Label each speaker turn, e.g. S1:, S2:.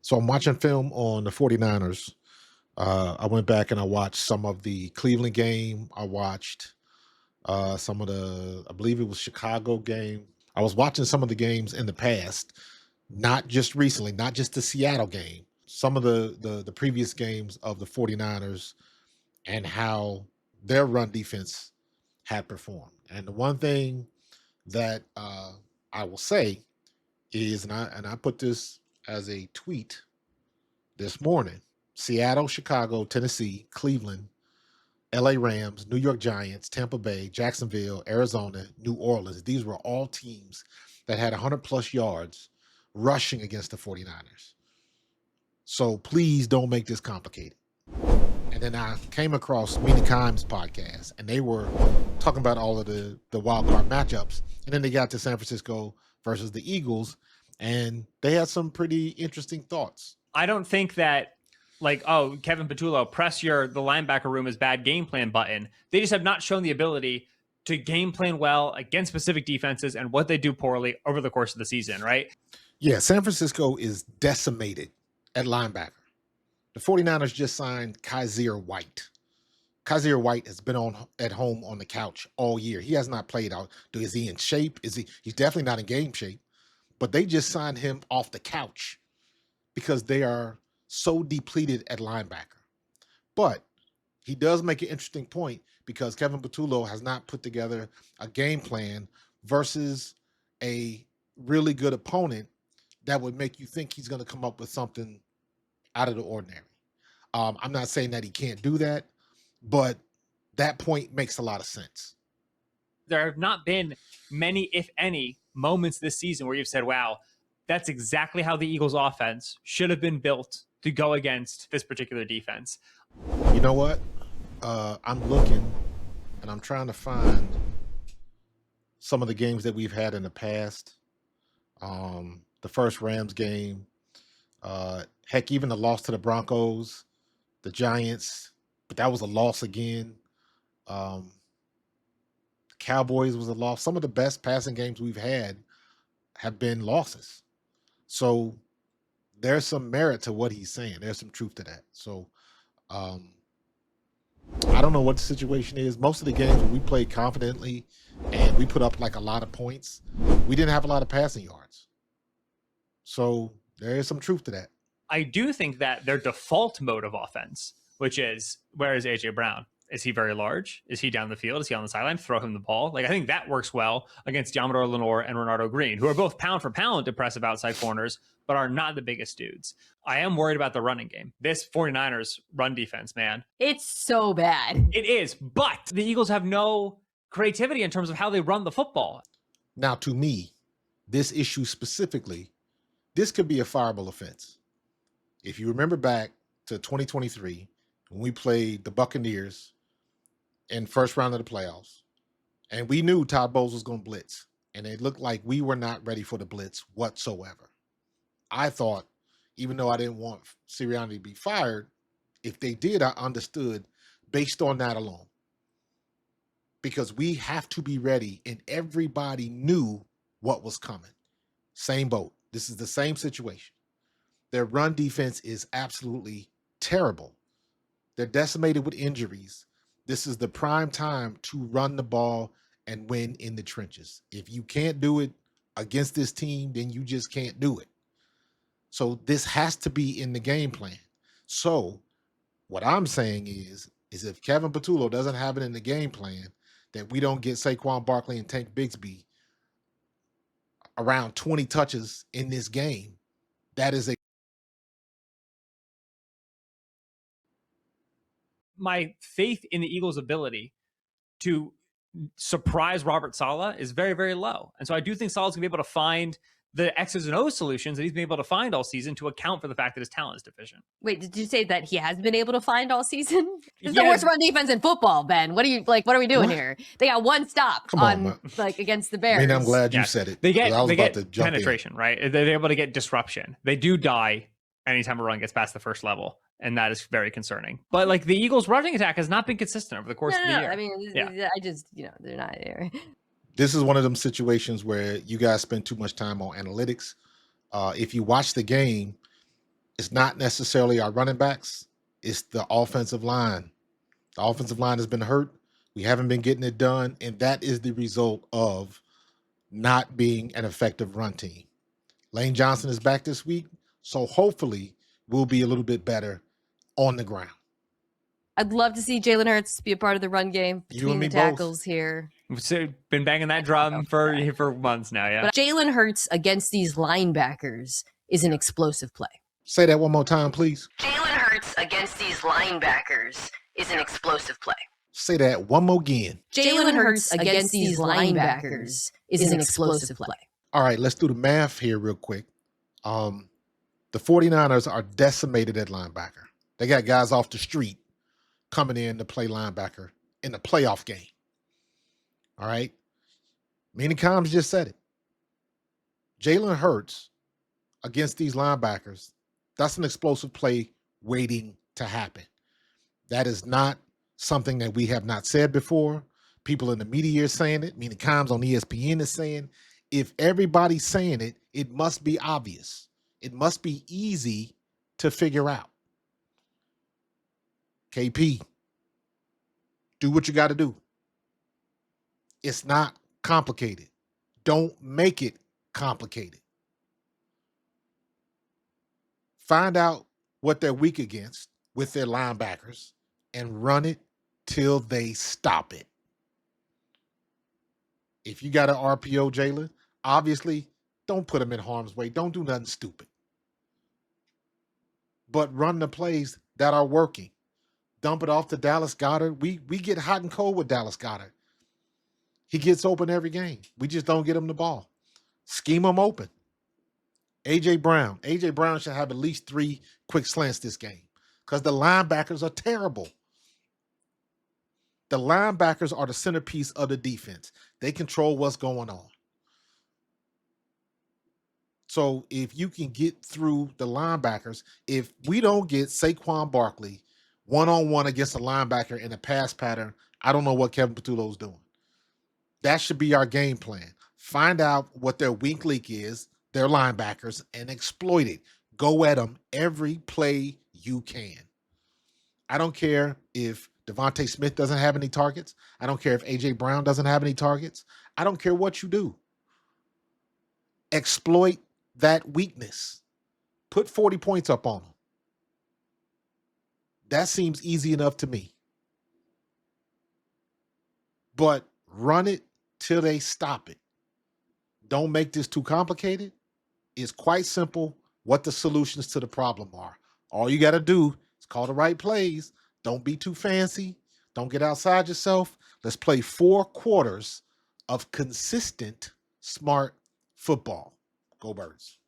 S1: So I'm watching film on the 49ers. I went back and I watched some of the Cleveland game. I watched some of I believe it was Chicago game. I was watching some of the games in the past, not just recently, not just the Seattle game, some of the previous games of the 49ers and how their run defense had performed. And the one thing that I will say is, and I put this as a tweet this morning: Seattle, Chicago, Tennessee, Cleveland, LA Rams, New York Giants, Tampa Bay, Jacksonville, Arizona, New Orleans. These were all teams that had 100 plus yards rushing against the 49ers. So please don't make this complicated. And then I came across Mina podcast, and they were talking about all of the wild card matchups. And then they got to San Francisco versus the Eagles, and they had some pretty interesting thoughts.
S2: I don't think that, like, oh, Kevin Patullo, press the linebacker room is bad game plan button. They just have not shown the ability to game plan well against specific defenses and what they do poorly over the course of the season, right?
S1: Yeah, San Francisco is decimated at linebacker. The 49ers just signed Kaiser White. Kaiser White has been at home on the couch all year. He has not played out. Is he in shape? He's definitely not in game shape. But they just signed him off the couch because they are so depleted at linebacker. But he does make an interesting point because Kevin Patullo has not put together a game plan versus a really good opponent that would make you think he's going to come up with something out of the ordinary. I'm not saying that he can't do that, but that point makes a lot of sense.
S2: There have not been many, if any, moments this season where you've said, wow, that's exactly how the Eagles offense should have been built to go against this particular defense.
S1: You know what? I'm looking and I'm trying to find some of the games that we've had in the past. The first Rams game, heck, even the loss to the Broncos, the Giants, but that was a loss again. The Cowboys was a loss. Some of the best passing games we've had have been losses. So there's some merit to what he's saying. There's some truth to that. So I don't know what the situation is. Most of the games where we played confidently and we put up like a lot of points, we didn't have a lot of passing yards. So there is some truth to that.
S2: I do think that their default mode of offense, which is, where is A.J. Brown? Is he very large? Is he down the field? Is he on the sideline? Throw him the ball. Like, I think that works well against Diamador Lenore and Renardo Green, who are both pound for pound impressive outside corners, but are not the biggest dudes. I am worried about the running game. This 49ers run defense, man.
S3: It's so bad.
S2: It is, but the Eagles have no creativity in terms of how they run the football.
S1: Now, to me, this issue specifically, this could be a fireable offense. If you remember back to 2023, when we played the Buccaneers in first round of the playoffs, and we knew Todd Bowles was going to blitz, and it looked like we were not ready for the blitz whatsoever. I thought, even though I didn't want Sirianni to be fired, if they did, I understood based on that alone. Because we have to be ready, and everybody knew what was coming. Same boat. This is the same situation. Their run defense is absolutely terrible. They're decimated with injuries. This is the prime time to run the ball and win in the trenches. If you can't do it against this team, then you just can't do it. So this has to be in the game plan. So what I'm saying is if Kevin Patullo doesn't have it in the game plan, that we don't get Saquon Barkley and Tank Bigsby around 20 touches in this game, that is
S2: my faith in the Eagles' ability to surprise Robert Saleh is very, very low. And so I do think Saleh's going to be able to find the X's and O's solutions that he's been able to find all season to account for the fact that his talent is deficient.
S3: Wait, did you say that he has been able to find all season? It's the worst run defense in football, Ben. What are we doing here? They got one stop against the Bears.
S1: I mean, I'm glad you said it.
S2: They get penetration, right? They're able to get disruption. They do die anytime a run gets past the first level, and that is very concerning. But like, the Eagles' rushing attack has not been consistent over the course of the year.
S3: I mean, I just, they're not there.
S1: This is one of them situations where you guys spend too much time on analytics. If you watch the game, It's not necessarily our running backs. It's the offensive line. The offensive line has been hurt. We haven't been getting it done, and that is the result of not being an effective run team. Lane Johnson is back this week, so hopefully we'll be a little bit better on the ground.
S3: I'd love to see Jalen Hurts be a part of the run game between the tackles here.
S2: We've been banging that drum for months now, yeah.
S3: But Jalen Hurts against these linebackers is an explosive play.
S1: Say that one more time, please.
S3: Jalen Hurts against these linebackers is an explosive play.
S1: Say that one more again.
S3: Jalen Hurts against these linebackers is an explosive play.
S1: All right, let's do the math here real quick. The 49ers are decimated at linebacker. They got guys off the street coming in to play linebacker in the playoff game. All right? Mina Combs just said it. Jalen Hurts against these linebackers, that's an explosive play waiting to happen. That is not something that we have not said before. People in the media are saying it. Mina Combs on ESPN is saying, if everybody's saying it, it must be obvious. It must be easy to figure out. KP, do what you got to do. It's not complicated. Don't make it complicated. Find out what they're weak against with their linebackers and run it till they stop it. If you got an RPO, Jalen, obviously don't put them in harm's way. Don't do nothing stupid. But run the plays that are working. Dump it off to Dallas Goedert. We get hot and cold with Dallas Goedert. He gets open every game. We just don't get him the ball. Scheme him open. A.J. Brown. A.J. Brown should have at least 3 quick slants this game because the linebackers are terrible. The linebackers are the centerpiece of the defense. They control what's going on. So if you can get through the linebackers, if we don't get Saquon Barkley one-on-one against a linebacker in a pass pattern, I don't know what Kevin Patullo's doing. That should be our game plan. Find out what their weak link is, their linebackers, and exploit it. Go at them every play you can. I don't care if Devontae Smith doesn't have any targets. I don't care if A.J. Brown doesn't have any targets. I don't care what you do. Exploit that weakness. Put 40 points up on them. That seems easy enough to me. But run it till they stop it. Don't make this too complicated. It's quite simple what the solutions to the problem are. All you got to do is call the right plays. Don't be too fancy. Don't get outside yourself. Let's play 4 quarters of consistent, smart football. Go Birds.